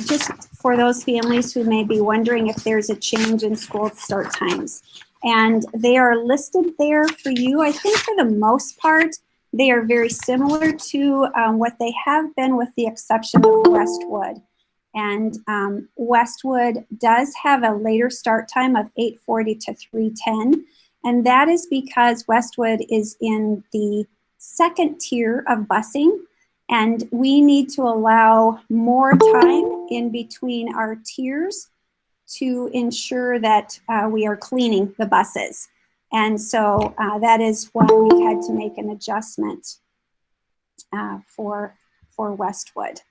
just for those families who may be wondering if there's a change in school start times. And they are listed there for you. I think for the most part, they are very similar to what they have been, with the exception of Westwood. And Westwood does have a later start time of 8:40 to 3:10. And that is because Westwood is in the second tier of busing. And we need to allow more time in between our tiers to ensure that we are cleaning the buses. And so that is why we've had to make an adjustment for Westwood.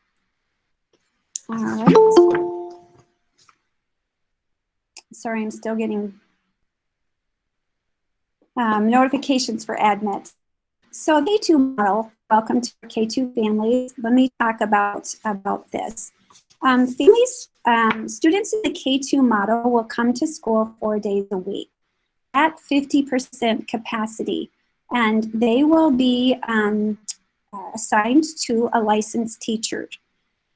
All right. Sorry, I'm still getting notifications for admit. So K-2 model, welcome to K-2 families. Let me talk about this. Families, students in the K-2 model will come to school 4 days a week at 50% capacity, and they will be assigned to a licensed teacher.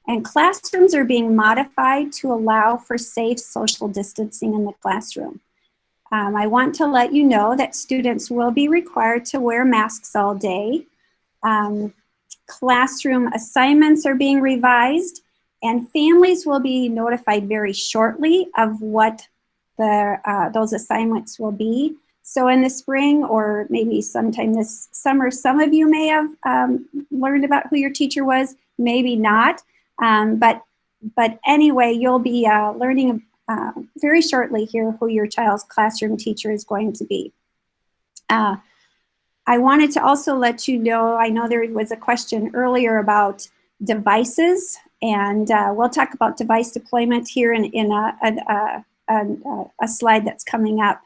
And classrooms are being modified to allow for safe social distancing in the classroom. I want to let you know that students will be required to wear masks all day. Classroom assignments are being revised, and families will be notified very shortly of what those assignments will be. So in the spring, or maybe sometime this summer, some of you may have learned about who your teacher was, maybe not. But anyway, you'll be learning very shortly here who your child's classroom teacher is going to be. I wanted to also let you know, I know there was a question earlier about devices, and we'll talk about device deployment here in a slide that's coming up.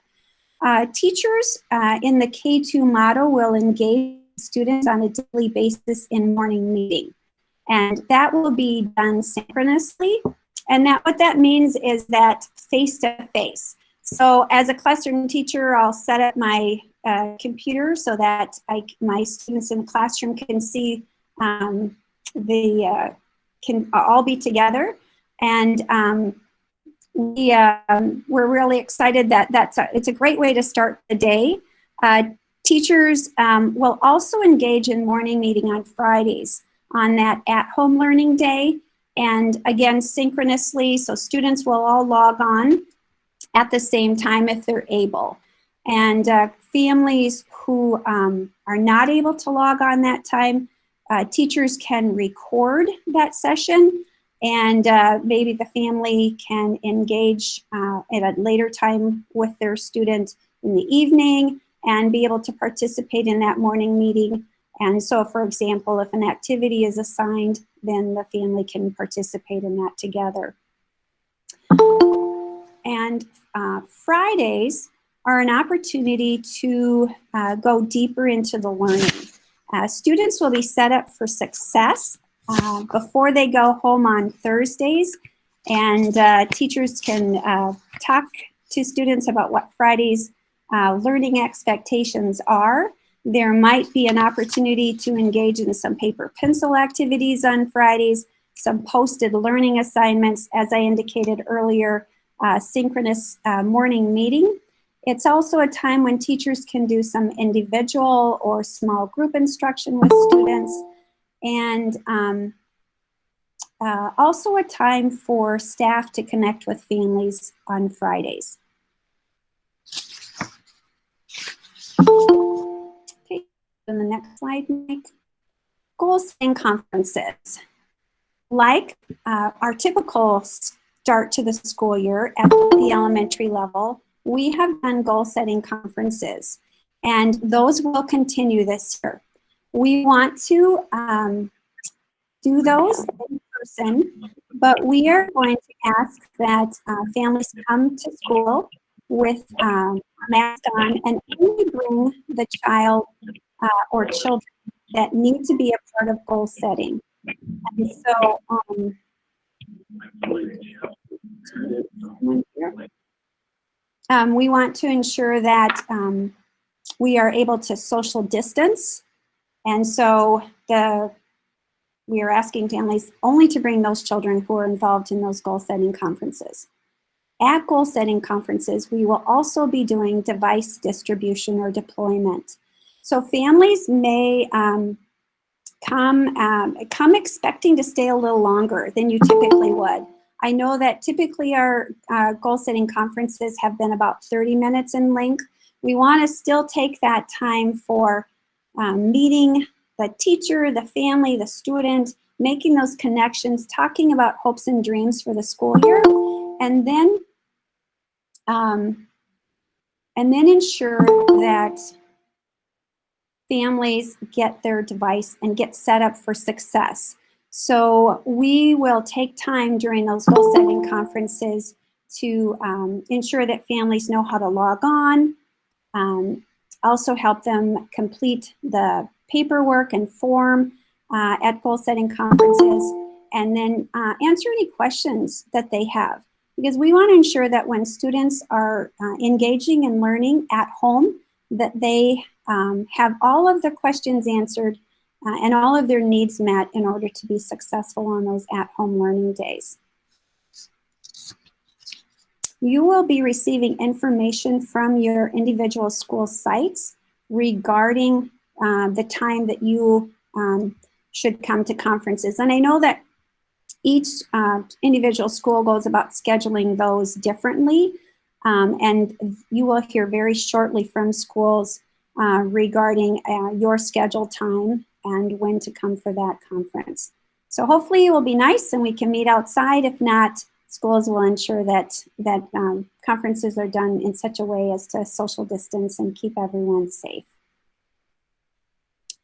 Teachers in the K-2 model will engage students on a daily basis in morning meeting, and that will be done synchronously. And what that means is that face-to-face. So as a classroom teacher, I'll set up my computer so that my students in the classroom can see can all be together. And we're really excited that it's a great way to start the day. Teachers will also engage in morning meeting on Fridays on that at-home learning day. And again, synchronously, so students will all log on at the same time if they're able. And families who are not able to log on that time, teachers can record that session, and maybe the family can engage at a later time with their student in the evening and be able to participate in that morning meeting. And so, for example, if an activity is assigned, then the family can participate in that together. And Fridays are an opportunity to go deeper into the learning. Students will be set up for success before they go home on Thursdays, and teachers can talk to students about what Friday's learning expectations are. There might be an opportunity to engage in some paper pencil activities on Fridays, some posted learning assignments, as I indicated earlier, synchronous morning meeting. It's also a time when teachers can do some individual or small group instruction with students, and also a time for staff to connect with families on Fridays. Okay, on the next slide, Mike. Goal setting conferences. Like our typical start to the school year at the elementary level, we have done goal setting conferences, and those will continue this year. We want to do those in person, but we are going to ask that families come to school with a mask on and only bring the child or children that need to be a part of goal setting. And so, we want to ensure that we are able to social distance. And so the we are asking families only to bring those children who are involved in those goal setting conferences. At goal setting conferences, we will also be doing device distribution or deployment. So families may come expecting to stay a little longer than you typically would. I know that typically our goal setting conferences have been about 30 minutes in length. We want to still take that time for meeting the teacher, the family, the student, making those connections, talking about hopes and dreams for the school year, and then ensure that families get their device and get set up for success. So we will take time during those goal setting conferences to ensure that families know how to log on, also help them complete the paperwork and form at goal setting conferences, and then answer any questions that they have. Because we want to ensure that when students are engaging and learning at home, that they have all of their questions answered and all of their needs met in order to be successful on those at-home learning days. You will be receiving information from your individual school sites regarding the time that you should come to conferences. And I know that each individual school goes about scheduling those differently, and you will hear very shortly from schools regarding your scheduled time and when to come for that conference. So hopefully it will be nice and we can meet outside. If not, schools will ensure that conferences are done in such a way as to social distance and keep everyone safe.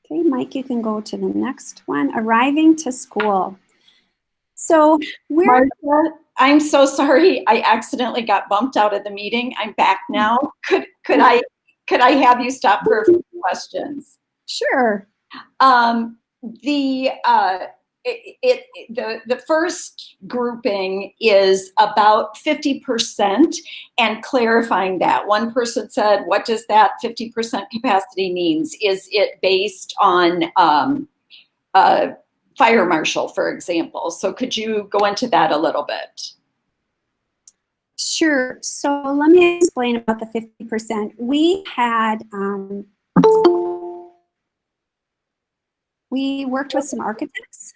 Okay, Mike, you can go to the next one. Arriving to school. So we're... Marcia, I'm so sorry. I accidentally got bumped out of the meeting. I'm back now. Could I have you stop for a few questions? Sure. The first grouping is about 50% and clarifying that. One person said, what does that 50% capacity means? Is it based on fire marshal, for example? So could you go into that a little bit? Sure. So let me explain about the 50%. We had, we worked with some architects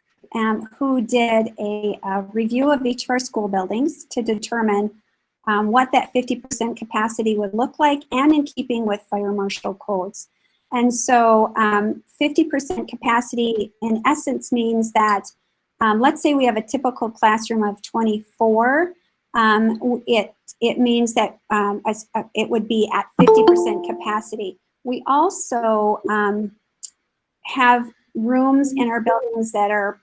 who did a review of each of our school buildings to determine what that 50% capacity would look like and in keeping with fire marshal codes. And so 50% capacity in essence means that, let's say we have a typical classroom of 24, it means that it would be at 50% capacity. We also have rooms in our buildings that are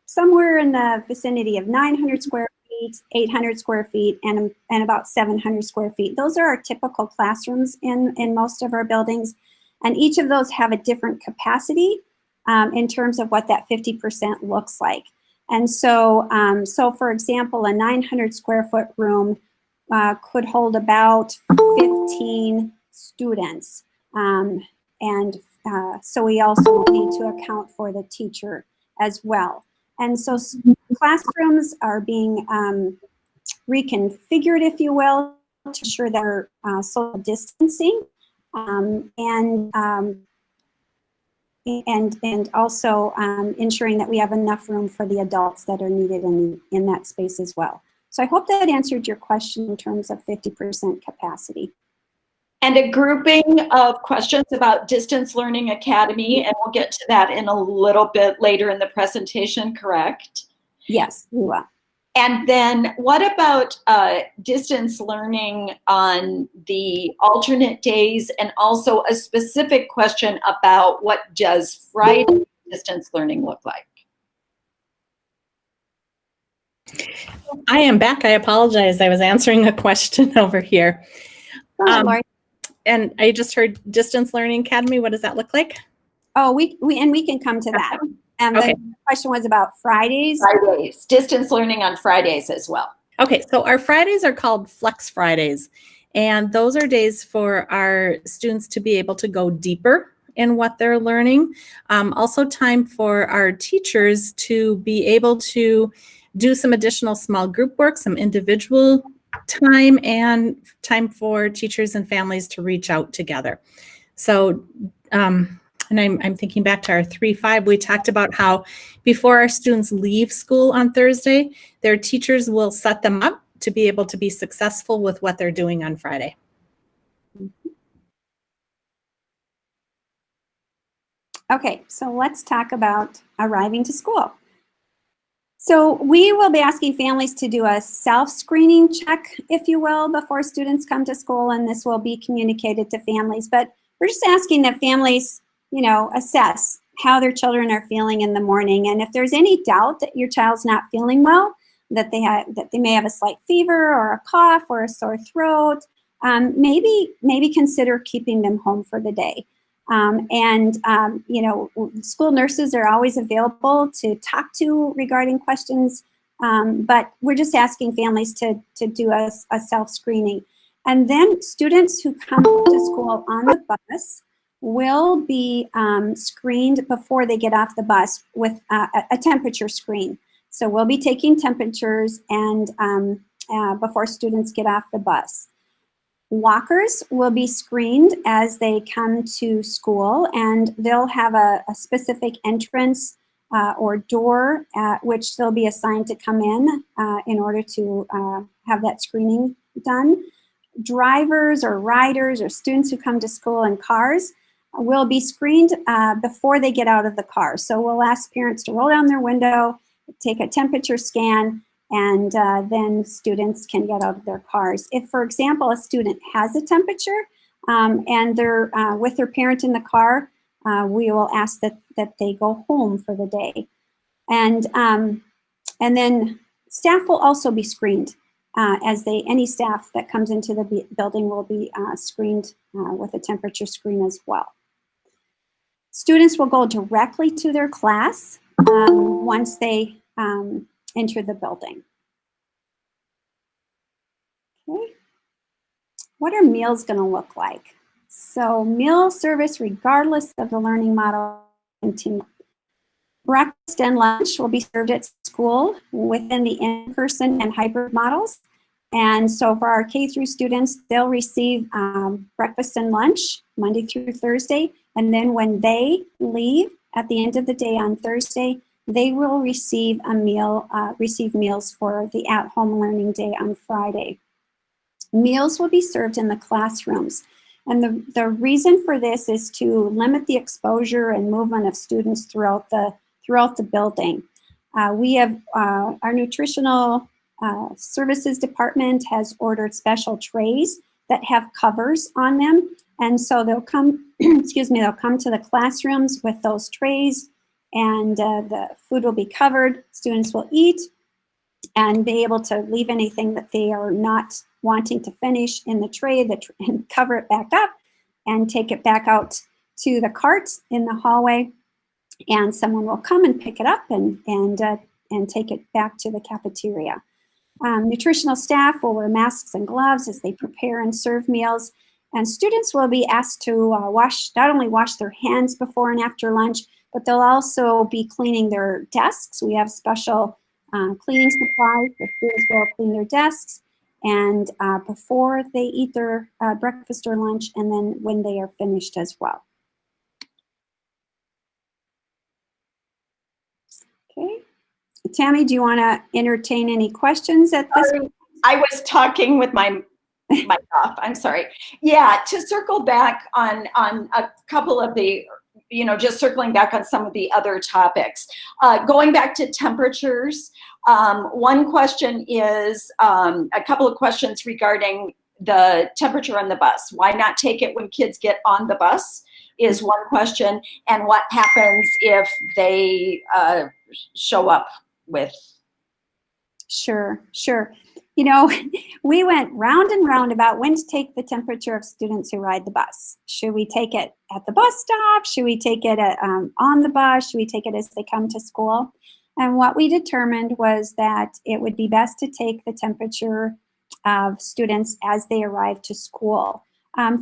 somewhere in the vicinity of 900 square feet, 800 square feet, and about 700 square feet. Those are our typical classrooms in most of our buildings. And each of those have a different capacity in terms of what that 50% looks like. And so, for example, a 900 square foot room could hold about 15 students. So we also need to account for the teacher as well. And so classrooms are being reconfigured, if you will, to ensure they're social distancing. And also ensuring that we have enough room for the adults that are needed in that space as well. So I hope that answered your question in terms of 50% capacity. And a grouping of questions about Distance Learning Academy, and we'll get to that in a little bit later in the presentation, correct? Yes, we will. And then what about distance learning on the alternate days, and also a specific question about what does Friday distance learning look like? I am back. I apologize. I was answering a question over here. Go ahead, Lori. And I just heard Distance Learning Academy. What does that look like? Oh, we can come to that. Okay. The question was about Fridays. Fridays, distance learning on Fridays as well. Okay, so our Fridays are called Flex Fridays, and those are days for our students to be able to go deeper in what they're learning. Also time for our teachers to be able to do some additional small group work, some individual time, and time for teachers and families to reach out together. So, and I'm thinking back to our 3-5, we talked about how before our students leave school on Thursday, their teachers will set them up to be able to be successful with what they're doing on Friday. Okay, so let's talk about arriving to school. So we will be asking families to do a self-screening check, if you will, before students come to school, and this will be communicated to families. But we're just asking that families, you know, assess how their children are feeling in the morning, and if there's any doubt that your child's not feeling well, that they may have a slight fever or a cough or a sore throat, maybe consider keeping them home for the day. You know, school nurses are always available to talk to regarding questions, but we're just asking families to do a self-screening. And then students who come to school on the bus will be screened before they get off the bus with a temperature screen. So we'll be taking temperatures and before students get off the bus. Walkers will be screened as they come to school, and they'll have a specific entrance or door at which they'll be assigned to come in order to have that screening done. Drivers or riders or students who come to school in cars will be screened before they get out of the car. So we'll ask parents to roll down their window, take a temperature scan, and then students can get out of their cars. If, for example, a student has a temperature and they're with their parent in the car, we will ask that they go home for the day. And then staff will also be screened any staff that comes into the building will be screened with a temperature screen as well. Students will go directly to their class once they enter the building. Okay. What are meals going to look like? So meal service, regardless of the learning model, continue. Breakfast and lunch will be served at school within the in-person and hybrid models. And so for our K-through students, they'll receive breakfast and lunch Monday through Thursday. And then when they leave at the end of the day on Thursday, they will receive meals for the at-home learning day on Friday. Meals will be served in the classrooms. And the reason for this is to limit the exposure and movement of students throughout the building. We have our nutritional services department has ordered special trays that have covers on them. And so they'll come, they'll come to the classrooms with those trays, and the food will be covered. Students will eat and be able to leave anything that they are not wanting to finish in the tray and cover it back up and take it back out to the cart in the hallway. And someone will come and pick it up and take it back to the cafeteria. Nutritional staff will wear masks and gloves as they prepare and serve meals. And students will be asked to not only wash their hands before and after lunch, but they'll also be cleaning their desks. We have special cleaning supplies. The students will clean their desks and before they eat their breakfast or lunch, and then when they are finished as well. Okay. Tammy, do you want to entertain any questions at this point? I was talking with my mic off. I'm sorry. Yeah, to circle back on a couple of the, just circling back on some of the other topics. Going back to temperatures, one question is a couple of questions regarding the temperature on the bus. Why not take it when kids get on the bus is one question. And what happens if they show up with? Sure. We went round and round about when to take the temperature of students who ride the bus. Should we take it at the bus stop? Should we take it on the bus? Should we take it as they come to school? And what we determined was that it would be best to take the temperature of students as they arrive to school.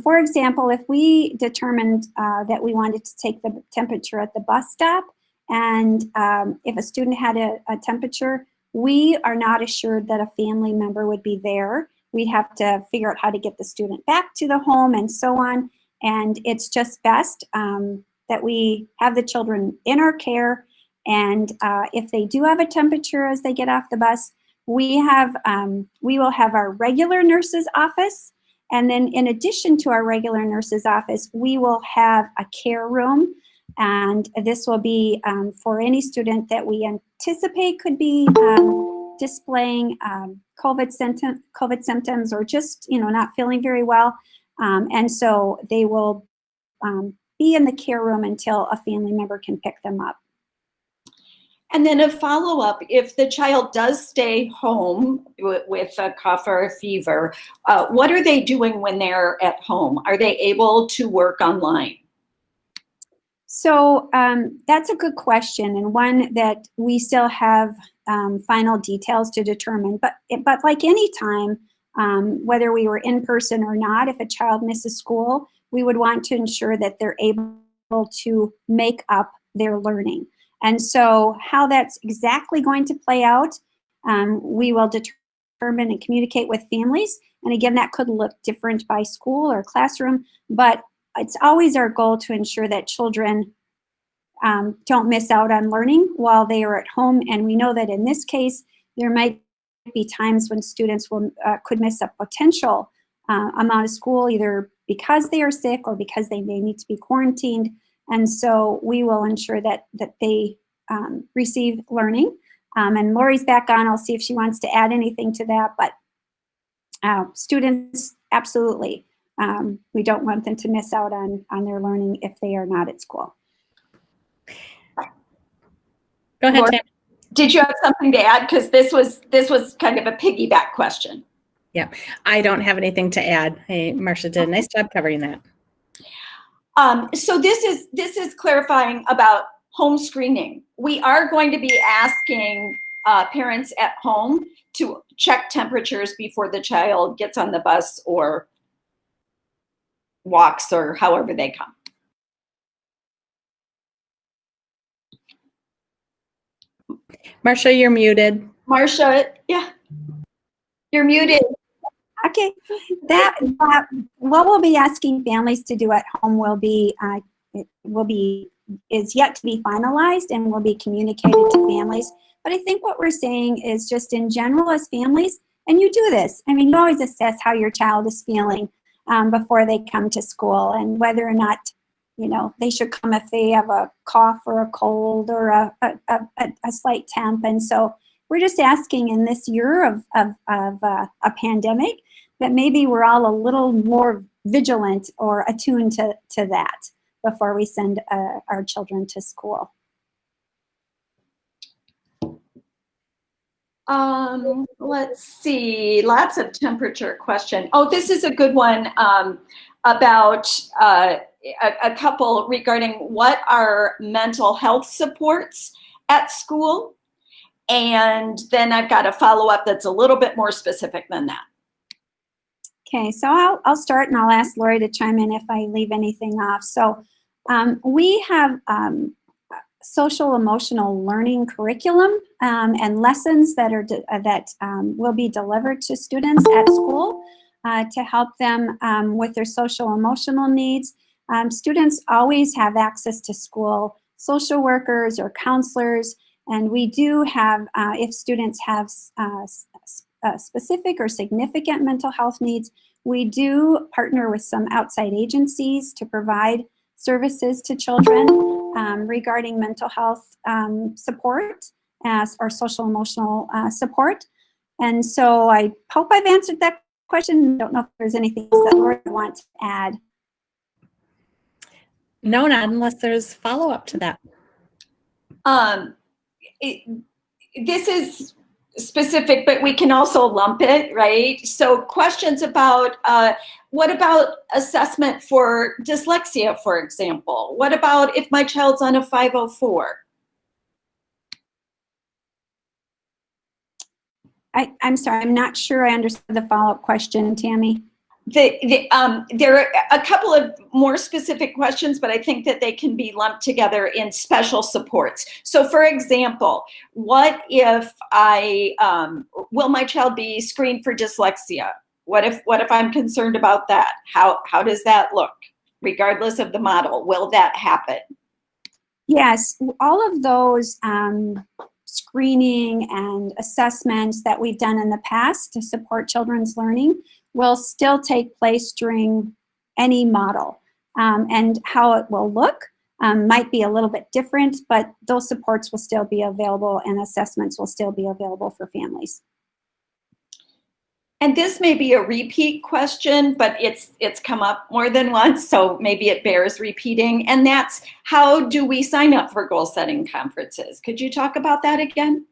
For example, if we determined that we wanted to take the temperature at the bus stop, and if a student had a temperature, we are not assured that a family member would be there. We'd have to figure out how to get the student back to the home and so on. And it's just best that we have the children in our care. And if they do have a temperature as they get off the bus, we will have our regular nurse's office. And then in addition to our regular nurse's office, we will have a care room. And this will be for any student that we anticipate could be displaying COVID symptoms or just, not feeling very well. And so they will be in the care room until a family member can pick them up. And then a follow-up, if the child does stay home with a cough or a fever, what are they doing when they're at home? Are they able to work online? So that's a good question, and one that we still have final details to determine. But like any time, whether we were in person or not, if a child misses school, we would want to ensure that they're able to make up their learning. And so how that's exactly going to play out, we will determine and communicate with families. And again, that could look different by school or classroom, but it's always our goal to ensure that children don't miss out on learning while they are at home. And we know that in this case, there might be times when students could miss a potential amount of school, either because they are sick or because they may need to be quarantined. And so we will ensure that they receive learning. And Lori's back on. I'll see if she wants to add anything to that. But students, absolutely. We don't want them to miss out on their learning if they are not at school. Go ahead, Laura, Tam. did you have something to add? Because this was kind of a piggyback question. Yeah, I don't have anything to add. Hey, Marcia did a nice job covering that. So this is clarifying about home screening. We are going to be asking parents at home to check temperatures before the child gets on the bus or walks or however they come. Marcia, you're muted. Marcia, yeah, you're muted. Okay, what we'll be asking families to do at home is yet to be finalized and will be communicated to families. But I think what we're saying is just in general as families, and you do this, I mean, you always assess how your child is feeling before they come to school and whether or not, they should come if they have a cough or a cold or a slight temp. And so we're just asking in this year of a pandemic that maybe we're all a little more vigilant or attuned to that before we send our children to school. Let's see, lots of temperature question. Oh, this is a good one about a couple regarding what are mental health supports at school. And then I've got a follow-up that's a little bit more specific than that. Okay, so I'll start and I'll ask Lori to chime in if I leave anything off. So we have social emotional learning curriculum and lessons that will be delivered to students at school to help them with their social emotional needs. Students always have access to school social workers or counselors, and we do have, if students have specific or significant mental health needs, we do partner with some outside agencies to provide services to children regarding mental health support or social emotional support. And so I hope I've answered that question. I don't know if there's anything else that Laura wants to add. No, not unless there's follow-up to that. This is specific, but we can also lump it, right? So questions about, what about assessment for dyslexia, for example? What about if my child's on a 504? I'm sorry, I'm not sure I understood the follow-up question, Tammy. There are a couple of more specific questions, but I think that they can be lumped together in special supports. So for example, what if will my child be screened for dyslexia? What if I'm concerned about that? How does that look? Regardless of the model, will that happen? Yes, all of those screening and assessments that we've done in the past to support children's learning will still take place during any model. And how it will look might be a little bit different, but those supports will still be available and assessments will still be available for families. And this may be a repeat question, but it's come up more than once, so maybe it bears repeating. And that's, how do we sign up for goal setting conferences? Could you talk about that again?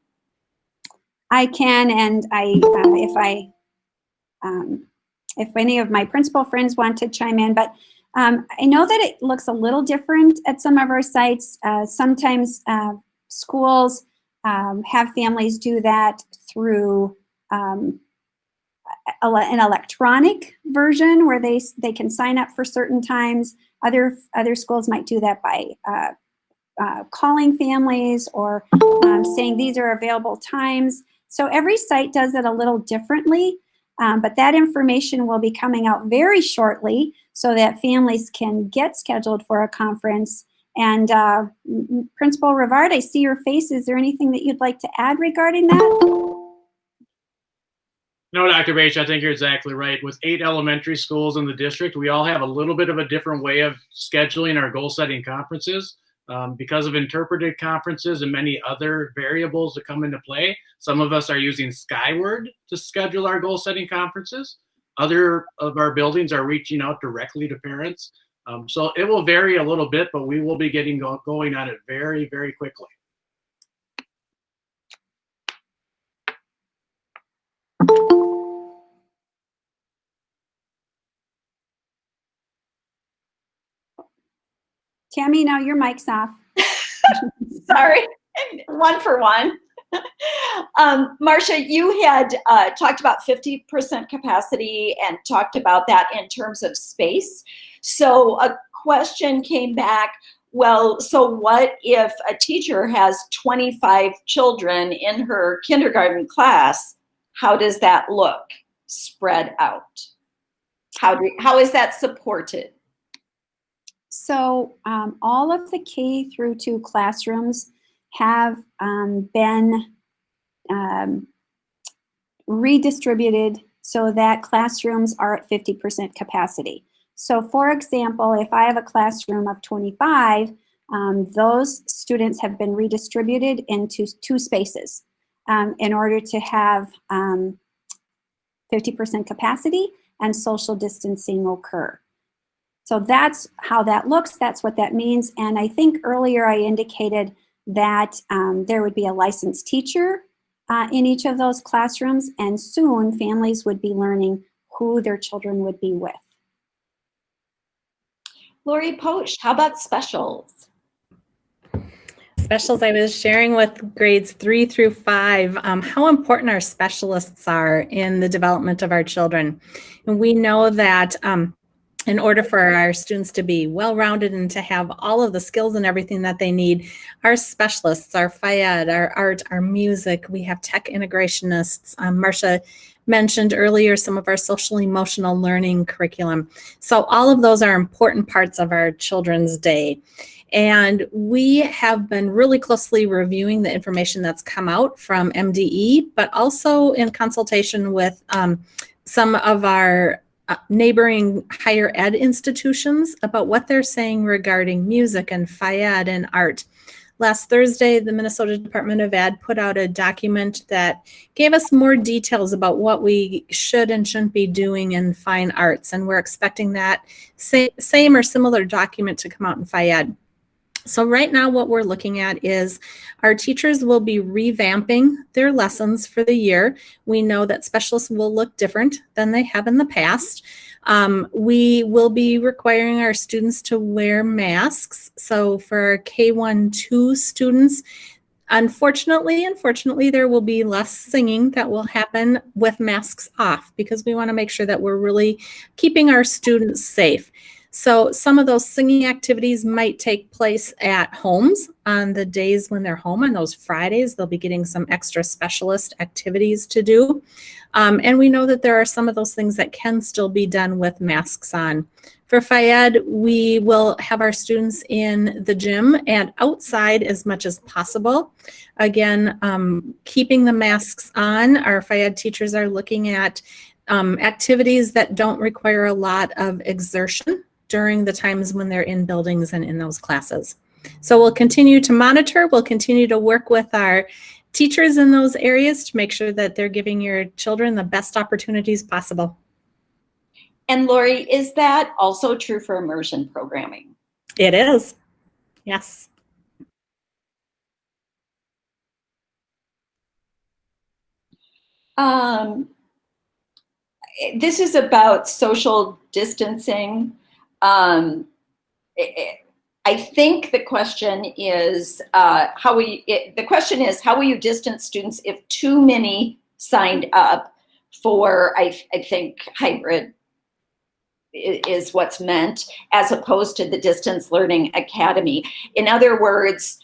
I can, and if any of my principal friends want to chime in, but I know that it looks a little different at some of our sites. Sometimes schools have families do that through an electronic version where they can sign up for certain times. Other schools might do that by calling families or saying these are available times. So every site does it a little differently, but that information will be coming out very shortly so that families can get scheduled for a conference. And Principal Rivard, I see your face. Is there anything that you'd like to add regarding that? No, Dr. Bache, I think you're exactly right. With 8 elementary schools in the district, we all have a little bit of a different way of scheduling our goal-setting conferences. Because of interpreted conferences and many other variables that come into play, some of us are using Skyward to schedule our goal-setting conferences. Other of our buildings are reaching out directly to parents. So it will vary a little bit, but we will be getting going on it very, very quickly. Tammy, now your mic's off. Sorry, one for one. Marcia, you had talked about 50% capacity and talked about that in terms of space. So a question came back, well, so what if a teacher has 25 children in her kindergarten class? How does that look spread out? How is that supported? So all of the K-2 classrooms have been redistributed so that classrooms are at 50% capacity. So for example, if I have a classroom of 25, those students have been redistributed into 2 spaces in order to have 50% capacity and social distancing occur. So that's how that looks, that's what that means. And I think earlier I indicated that there would be a licensed teacher in each of those classrooms, and soon families would be learning who their children would be with. Lori Posch, how about specials? Specials, I was sharing with grades 3 through 5 how important our specialists are in the development of our children. And we know that in order for our students to be well-rounded and to have all of the skills and everything that they need, our specialists, our FIED, our art, our music, we have tech integrationists. Marcia mentioned earlier some of our social emotional learning curriculum. So all of those are important parts of our children's day. And we have been really closely reviewing the information that's come out from MDE, but also in consultation with some of our neighboring higher ed institutions about what they're saying regarding music and FIED and art. Last Thursday, the Minnesota Department of Ed put out a document that gave us more details about what we should and shouldn't be doing in fine arts, and we're expecting that same or similar document to come out in FIED. So right now what we're looking at is our teachers will be revamping their lessons for the year. We know that specialists will look different than they have in the past. We will be requiring our students to wear masks. So for our K-1-2 students, Unfortunately, there will be less singing that will happen with masks off because we want to make sure that we're really keeping our students safe. So some of those singing activities might take place at homes on the days when they're home. On those Fridays, they'll be getting some extra specialist activities to do. And we know that there are some of those things that can still be done with masks on. For Phi-Ed, we will have our students in the gym and outside as much as possible. Again, keeping the masks on. Our Phi-Ed teachers are looking at activities that don't require a lot of exertion during the times when they're in buildings and in those classes. So we'll continue to monitor, we'll continue to work with our teachers in those areas to make sure that they're giving your children the best opportunities possible. And Lori, is that also true for immersion programming? It is, yes. This is about social distancing. I think the question is how will you distance students if too many signed up for, I think hybrid is what's meant, as opposed to the Distance Learning Academy. In other words,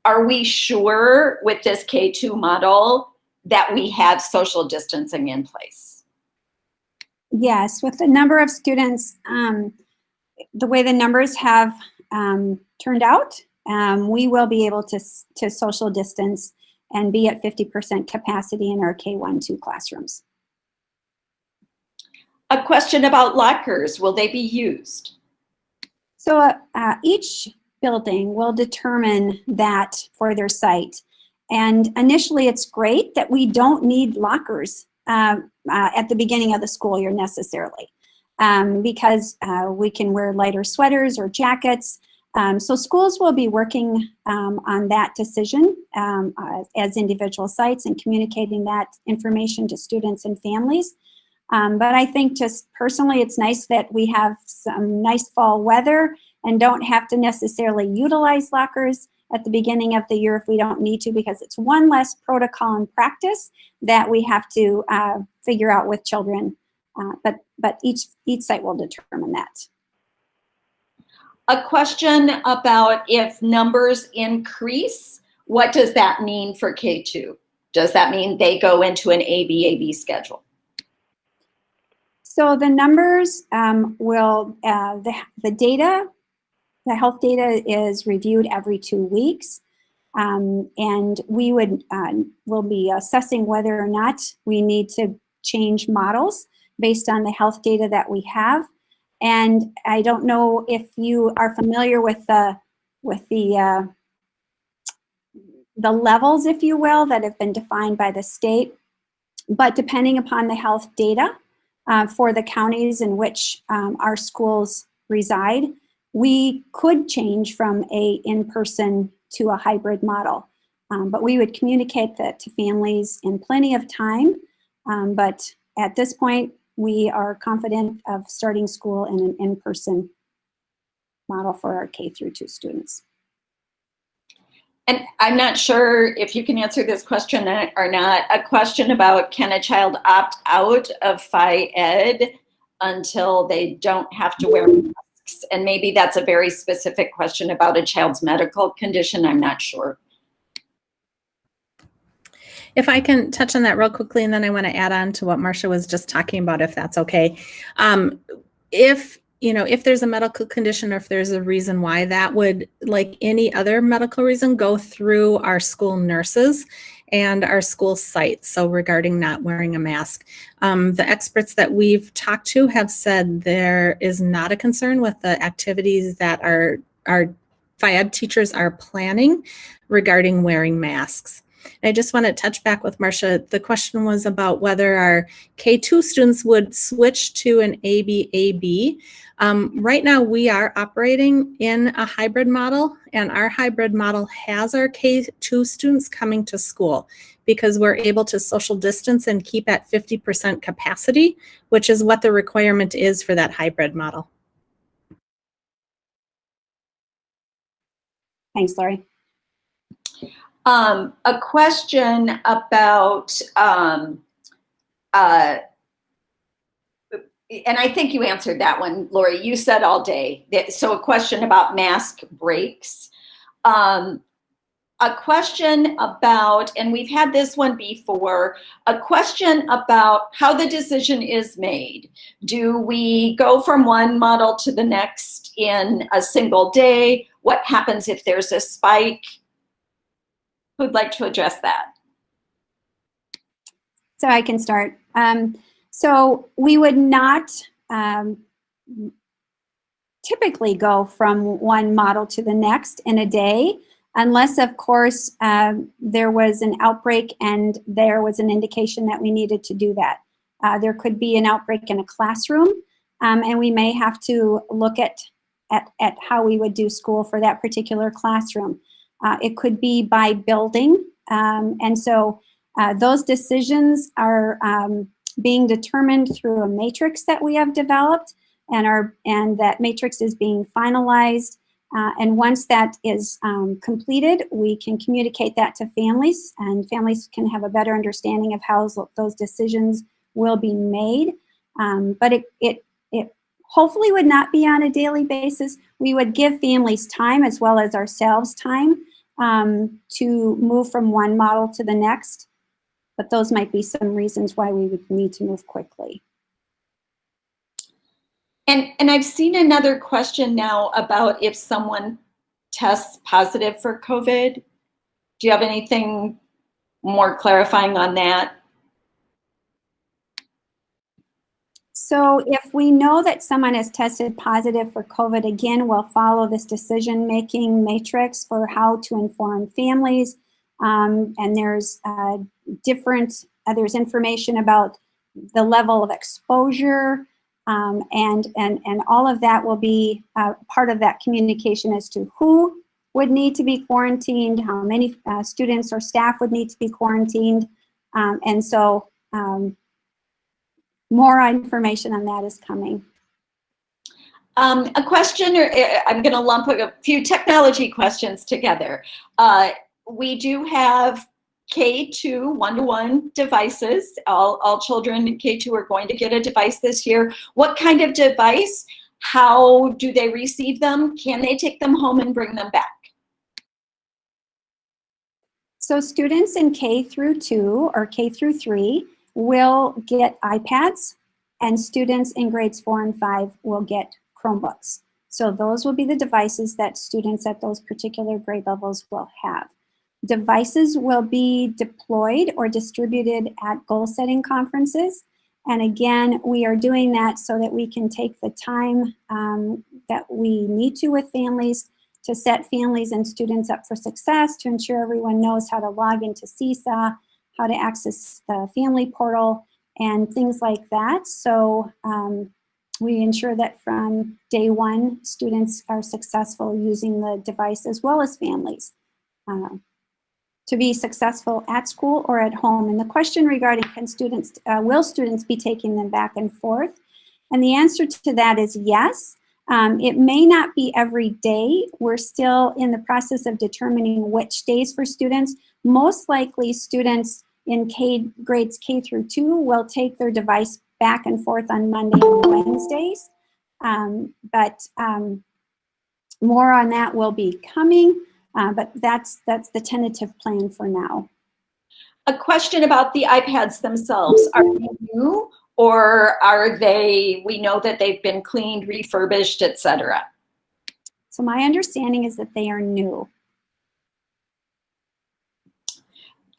are we sure with this K-2 model that we have social distancing in place? Yes, with the number of students, the way the numbers have turned out, we will be able to social distance and be at 50% capacity in our K-1-2 classrooms. A question about lockers, will they be used? So each building will determine that for their site. And initially it's great that we don't need lockers at the beginning of the school year necessarily, because we can wear lighter sweaters or jackets. So schools will be working on that decision as individual sites and communicating that information to students and families. But I think just personally, it's nice that we have some nice fall weather and don't have to necessarily utilize lockers at the beginning of the year if we don't need to, because it's one less protocol and practice that we have to figure out with children. But each site will determine that. A question about if numbers increase, what does that mean for K-2? Does that mean they go into an AB schedule? So the numbers will, the data, the health data is reviewed every 2 weeks. And we will be assessing whether or not we need to change models based on the health data that we have. And I don't know if you are familiar with the levels, if you will, that have been defined by the state. But depending upon the health data for the counties in which our schools reside, we could change from a in-person to a hybrid model. But we would communicate that to families in plenty of time. But at this point, we are confident of starting school in an in-person model for our K-2 students. And I'm not sure if you can answer this question or not. A question about, can a child opt out of Phi-Ed until they don't have to wear masks? And maybe that's a very specific question about a child's medical condition. I'm not sure. If I can touch on that real quickly, and then I want to add on to what Marcia was just talking about, if that's okay. If there's a medical condition or if there's a reason why, that would, like any other medical reason, go through our school nurses and our school sites. So regarding not wearing a mask, the experts that we've talked to have said there is not a concern with the activities that our Phi-Ed teachers are planning regarding wearing masks. And I just want to touch back with Marcia. The question was about whether our K-2 students would switch to an AB-AB. Right now, we are operating in a hybrid model, and our hybrid model has our K-2 students coming to school because we're able to social distance and keep at 50% capacity, which is what the requirement is for that hybrid model. Thanks, Lori. A question about, and I think you answered that one, Lori. You said all day. So a question about mask breaks. A question about, and we've had this one before, a question about how the decision is made. Do we go from one model to the next in a single day? What happens if there's a spike? Who'd like to address that? So I can start. So we would not typically go from one model to the next in a day, unless, of course, there was an outbreak and there was an indication that we needed to do that. There could be an outbreak in a classroom, and we may have to look at how we would do school for that particular classroom. It could be by building, and so those decisions are being determined through a matrix that we have developed, and that matrix is being finalized. And once that is completed, we can communicate that to families, and families can have a better understanding of how those decisions will be made. But it hopefully would not be on a daily basis. We would give families time, as well as ourselves time, to move from one model to the next. But those might be some reasons why we would need to move quickly. And I've seen another question now about if someone tests positive for COVID. Do you have anything more clarifying on that? So if we know that someone has tested positive for COVID, again, we'll follow this decision-making matrix for how to inform families. And there's there's information about the level of exposure, and all of that will be part of that communication as to who would need to be quarantined, how many students or staff would need to be quarantined. And so more information on that is coming. A question, or I'm going to lump a few technology questions together. We do have K-2 one-to-one devices. All children in K-2 are going to get a device this year. What kind of device? How do they receive them? Can they take them home and bring them back? So students in K-2 or K-3 will get iPads, and students in grades 4 and 5 will get Chromebooks. So those will be the devices that students at those particular grade levels will have. Devices will be deployed or distributed at goal setting conferences. And again, we are doing that so that we can take the time that we need to with families to set families and students up for success, to ensure everyone knows how to log into CSA, how to access the family portal, and things like that. So we ensure that from day one, students are successful using the device, as well as families, to be successful at school or at home. And the question regarding will students be taking them back and forth? And the answer to that is yes. It may not be every day. We're still in the process of determining which days for students. Most likely students in grades K-2 will take their device back and forth on Monday and Wednesdays. But more on that will be coming. But that's the tentative plan for now. A question about the iPads themselves. Are they new, or are they, we know that they've been cleaned, refurbished, etc.? So my understanding is that they are new.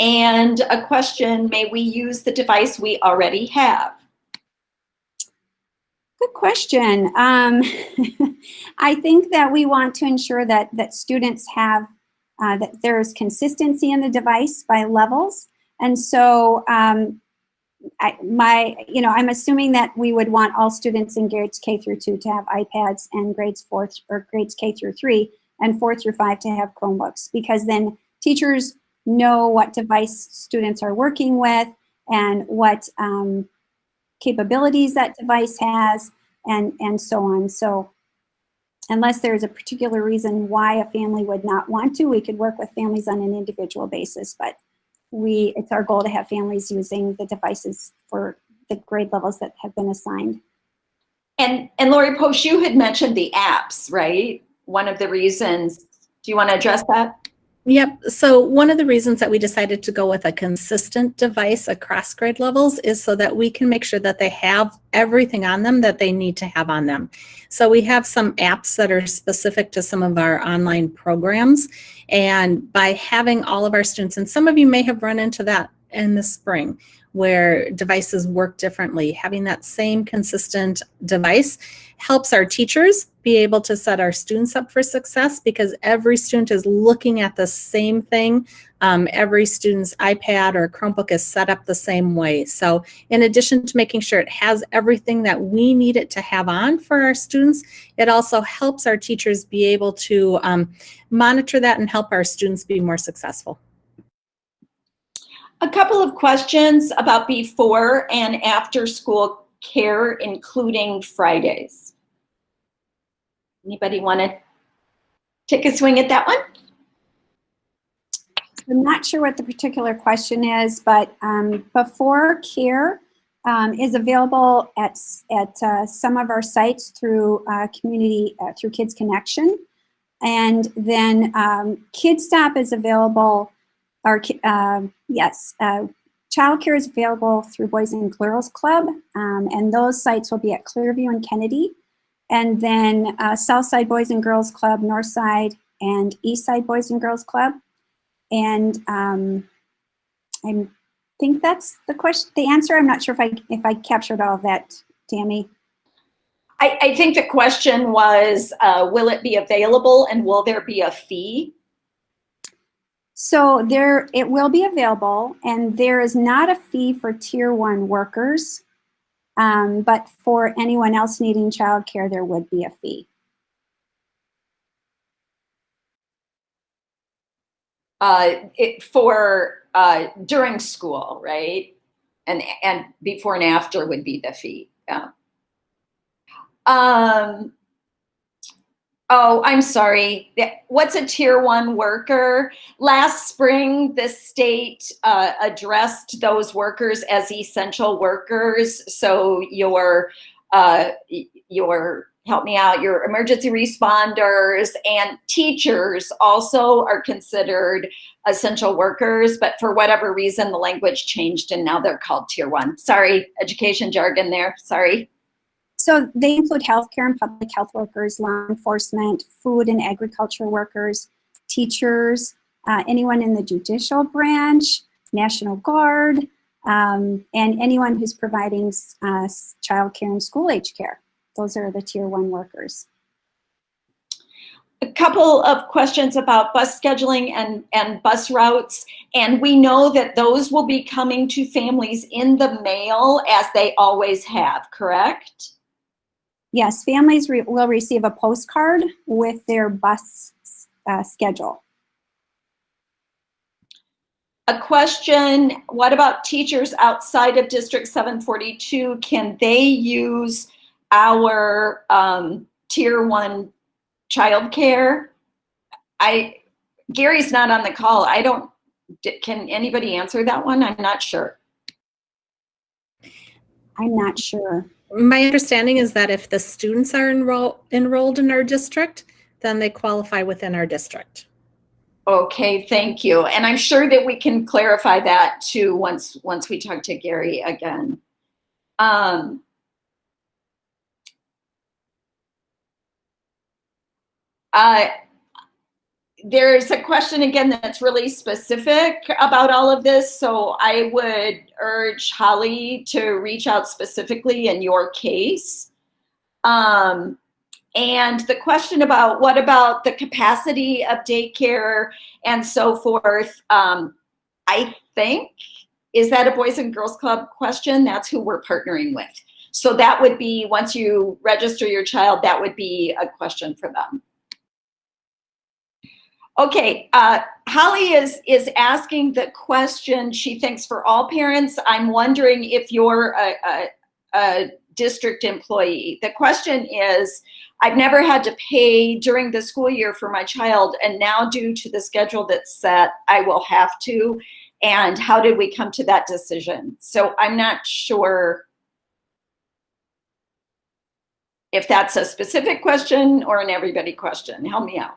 And a question, may we use the device we already have? Good question. I think that we want to ensure that students have, that there is consistency in the device by levels. And so I'm assuming that we would want all students in grades K-2 to have iPads, and grades K-3 and 4 through 5 to have Chromebooks, because then teachers know what device students are working with and what capabilities that device has, and so on. So unless there's a particular reason why a family would not want to, we could work with families on an individual basis, but it's our goal to have families using the devices for the grade levels that have been assigned. And Lori Post, you had mentioned the apps, right? One of the reasons. Do you want to address that? Yep. So one of the reasons that we decided to go with a consistent device across grade levels is so that we can make sure that they have everything on them that they need to have on them. So we have some apps that are specific to some of our online programs. And by having all of our students, and some of you may have run into that in the spring, where devices work differently, having that same consistent device helps our teachers be able to set our students up for success, because every student is looking at the same thing. Every student's iPad or Chromebook is set up the same way. So in addition to making sure it has everything that we need it to have on for our students, it also helps our teachers be able to monitor that and help our students be more successful. A couple of questions about before and after school care, including Fridays. Anybody want to take a swing at that one? I'm not sure what the particular question is, but before care is available at some of our sites through community, through Kids Connection. And then Kids Stop is available, or yes, childcare is available through Boys and Girls Club, and those sites will be at Clearview and Kennedy. And then Southside Boys and Girls Club, Northside, and Eastside Boys and Girls Club. And I think that's the question, the answer. I'm not sure if I captured all of that, Tammy. I think the question was, will it be available and will there be a fee? So it will be available, and there is not a fee for Tier 1 workers, but for anyone else needing childcare, there would be a fee. During school, right? And before and after would be the fee. Yeah. Oh, I'm sorry. What's a Tier 1 worker? Last spring, the state addressed those workers as essential workers. So your help me out, your emergency responders and teachers also are considered essential workers, but for whatever reason, the language changed and now they're called Tier 1. Sorry, education jargon there, sorry. So they include healthcare and public health workers, law enforcement, food and agriculture workers, teachers, anyone in the judicial branch, National Guard, and anyone who's providing childcare and school age care. Those are the Tier 1 workers. A couple of questions about bus scheduling and bus routes. And we know that those will be coming to families in the mail as they always have, correct? Yes, families will receive a postcard with their bus schedule. A question, what about teachers outside of District 742? Can they use our Tier 1 childcare? Gary's not on the call. Can anybody answer that one? I'm not sure. I'm not sure. My understanding is that if the students are enrolled in our district, then they qualify within our district. Okay, thank you. And I'm sure that we can clarify that too once we talk to Gary again. There's a question again that's really specific about all of this, so I would urge Holly to reach out specifically in your case. And the question about what about the capacity of daycare and so forth, I think, is that a Boys and Girls Club question? That's who we're partnering with. So that would be, once you register your child, that would be a question for them. Okay, Holly is asking the question, she thinks for all parents. I'm wondering if you're a district employee. The question is, I've never had to pay during the school year for my child, and now due to the schedule that's set, I will have to. And how did we come to that decision? So I'm not sure if that's a specific question or an everybody question. Help me out.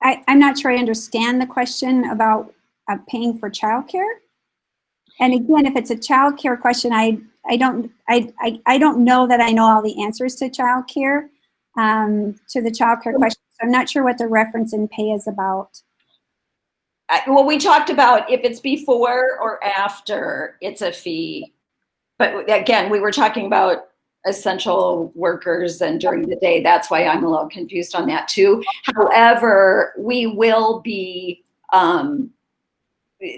I'm not sure I understand the question about paying for childcare. And again, if it's a childcare question, I don't know that I know all the answers to childcare, to the childcare question. So I'm not sure what the reference in pay is about. Well, we talked about if it's before or after, it's a fee. But again, we were talking about essential workers and during the day. That's why I'm a little confused on that too. However, we will be,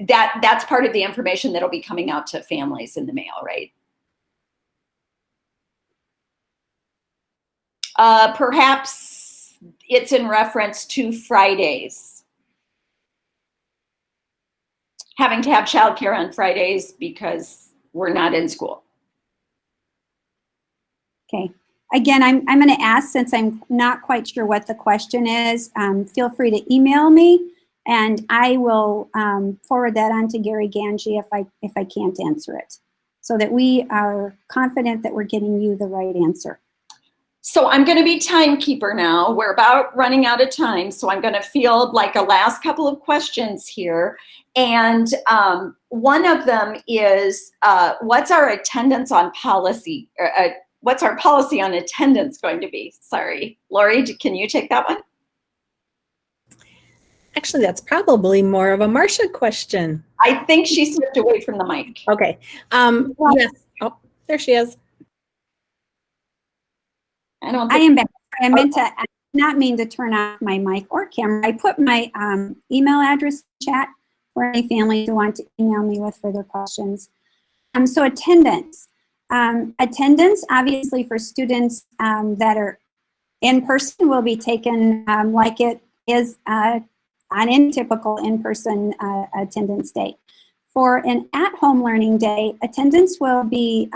that's part of the information that'll be coming out to families in the mail, right? Perhaps it's in reference to Fridays. Having to have childcare on Fridays because we're not in school. Okay. Again, I'm going to ask, since I'm not quite sure what the question is, feel free to email me, and I will forward that on to Gary Ganji if I can't answer it, so that we are confident that we're getting you the right answer. So I'm going to be timekeeper now. We're about running out of time, so I'm going to field like a last couple of questions here. And one of them is, what's our attendance on policy? What's our policy on attendance going to be? Sorry, Lori, can you take that one? Actually, that's probably more of a Marcia question. I think she slipped away from the mic. Okay. Yes. Oh, there she is. I am back. I meant to, I did not mean to turn off my mic or camera. I put my email address in chat for any families who want to email me with further questions. So attendance. Attendance, obviously, for students that are in person will be taken like it is on any typical in-person attendance day. For an at-home learning day, attendance will be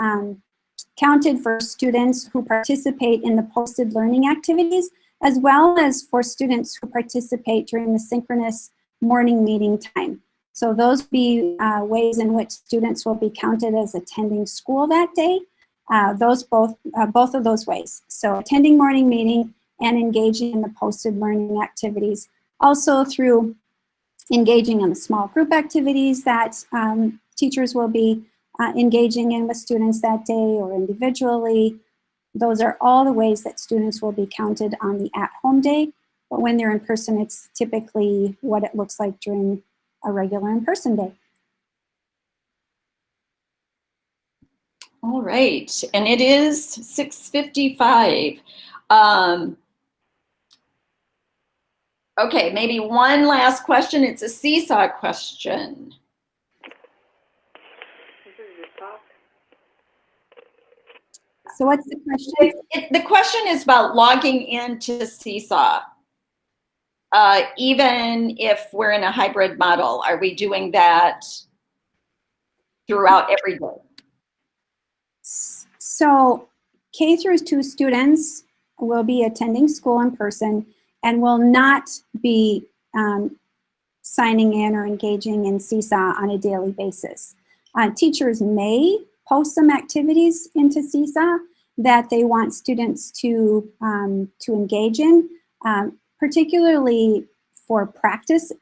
counted for students who participate in the posted learning activities, as well as for students who participate during the synchronous morning meeting time. So those be ways in which students will be counted as attending school that day. Both of those ways. So attending morning meeting and engaging in the posted learning activities. Also through engaging in the small group activities that teachers will be engaging in with students that day, or individually. Those are all the ways that students will be counted on the at-home day. But when they're in person, it's typically what it looks like during a regular in-person day. All right, and it is 6:55. Okay, maybe one last question. It's a seesaw question. So what's the question? The question is about logging into Seesaw. Even if we're in a hybrid model, are we doing that throughout every day? So K-2 students will be attending school in person and will not be signing in or engaging in Seesaw on a daily basis. Teachers may post some activities into Seesaw that they want students to engage in, particularly for practice,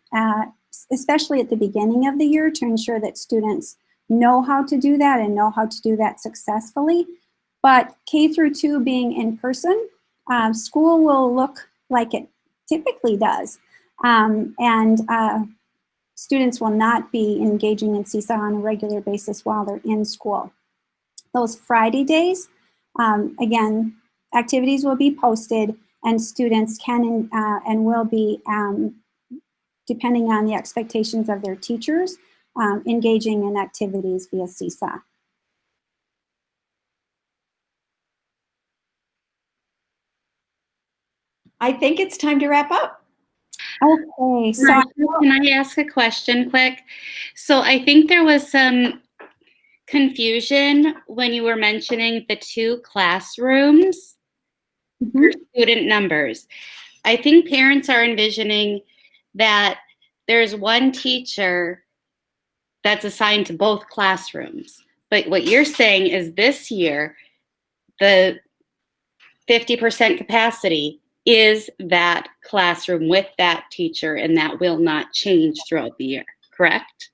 especially at the beginning of the year, to ensure that students know how to do that and know how to do that successfully. But K-2 being in person, school will look like it typically does. Students will not be engaging in Seesaw on a regular basis while they're in school. Those Friday days, again, activities will be posted, and students can and will be, depending on the expectations of their teachers, engaging in activities via Seesaw. I think it's time to wrap up. Okay, so can I ask a question quick? So I think there was some confusion when you were mentioning the 2 classrooms for student numbers. I think parents are envisioning that there's one teacher that's assigned to both classrooms. But what you're saying is this year, the 50% capacity is that classroom with that teacher, and that will not change throughout the year, correct?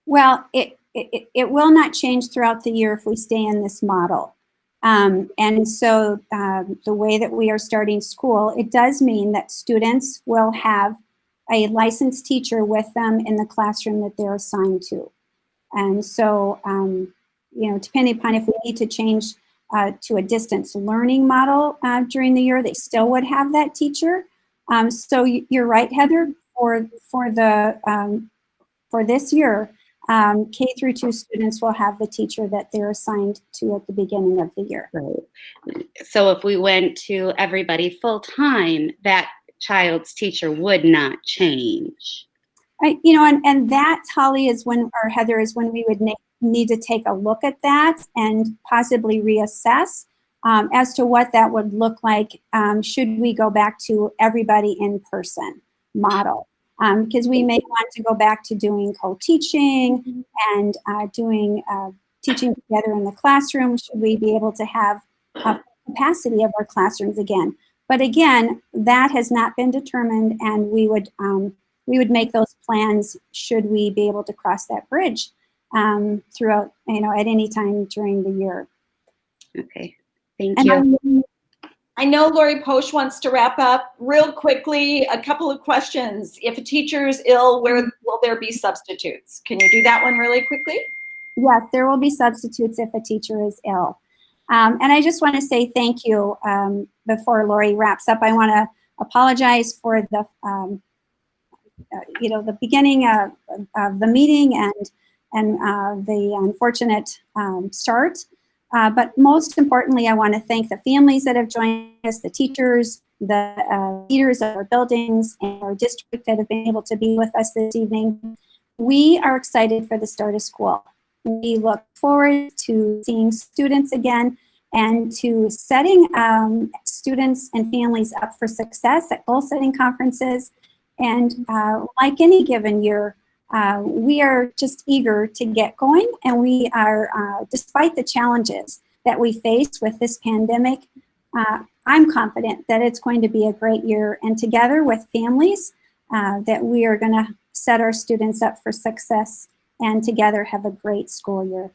Well, it will not change throughout the year if we stay in this model. And so the way that we are starting school, it does mean that students will have a licensed teacher with them in the classroom that they're assigned to. And so, you know, depending upon if we need to change to a distance learning model during the year, they still would have that teacher. So you're right, Heather, for this year, K-2 students will have the teacher that they're assigned to at the beginning of the year. Right. So if we went to everybody full-time, that child's teacher would not change. Right, you know, and that, Holly, is when, or Heather, is when we would need to take a look at that and possibly reassess as to what that would look like should we go back to everybody in person model. Because we may want to go back to doing co-teaching and doing teaching together in the classroom. Should we be able to have capacity of our classrooms again? But again, that has not been determined, and we would make those plans should we be able to cross that bridge throughout, you know, at any time during the year. Okay, thank you. I know Lori Posch wants to wrap up real quickly. A couple of questions. If a teacher is ill, where will there be substitutes? Can you do that one really quickly? Yes, there will be substitutes if a teacher is ill. And I just want to say thank you before Lori wraps up. I want to apologize for the, you know, the beginning of the meeting and the unfortunate start. But most importantly, I want to thank the families that have joined us, the teachers, the leaders of our buildings and our district that have been able to be with us this evening. We are excited for the start of school. We look forward to seeing students again and to setting students and families up for success at goal setting conferences. And like any given year, we are just eager to get going, and we are, despite the challenges that we face with this pandemic, I'm confident that it's going to be a great year, and together with families, that we are going to set our students up for success and together have a great school year.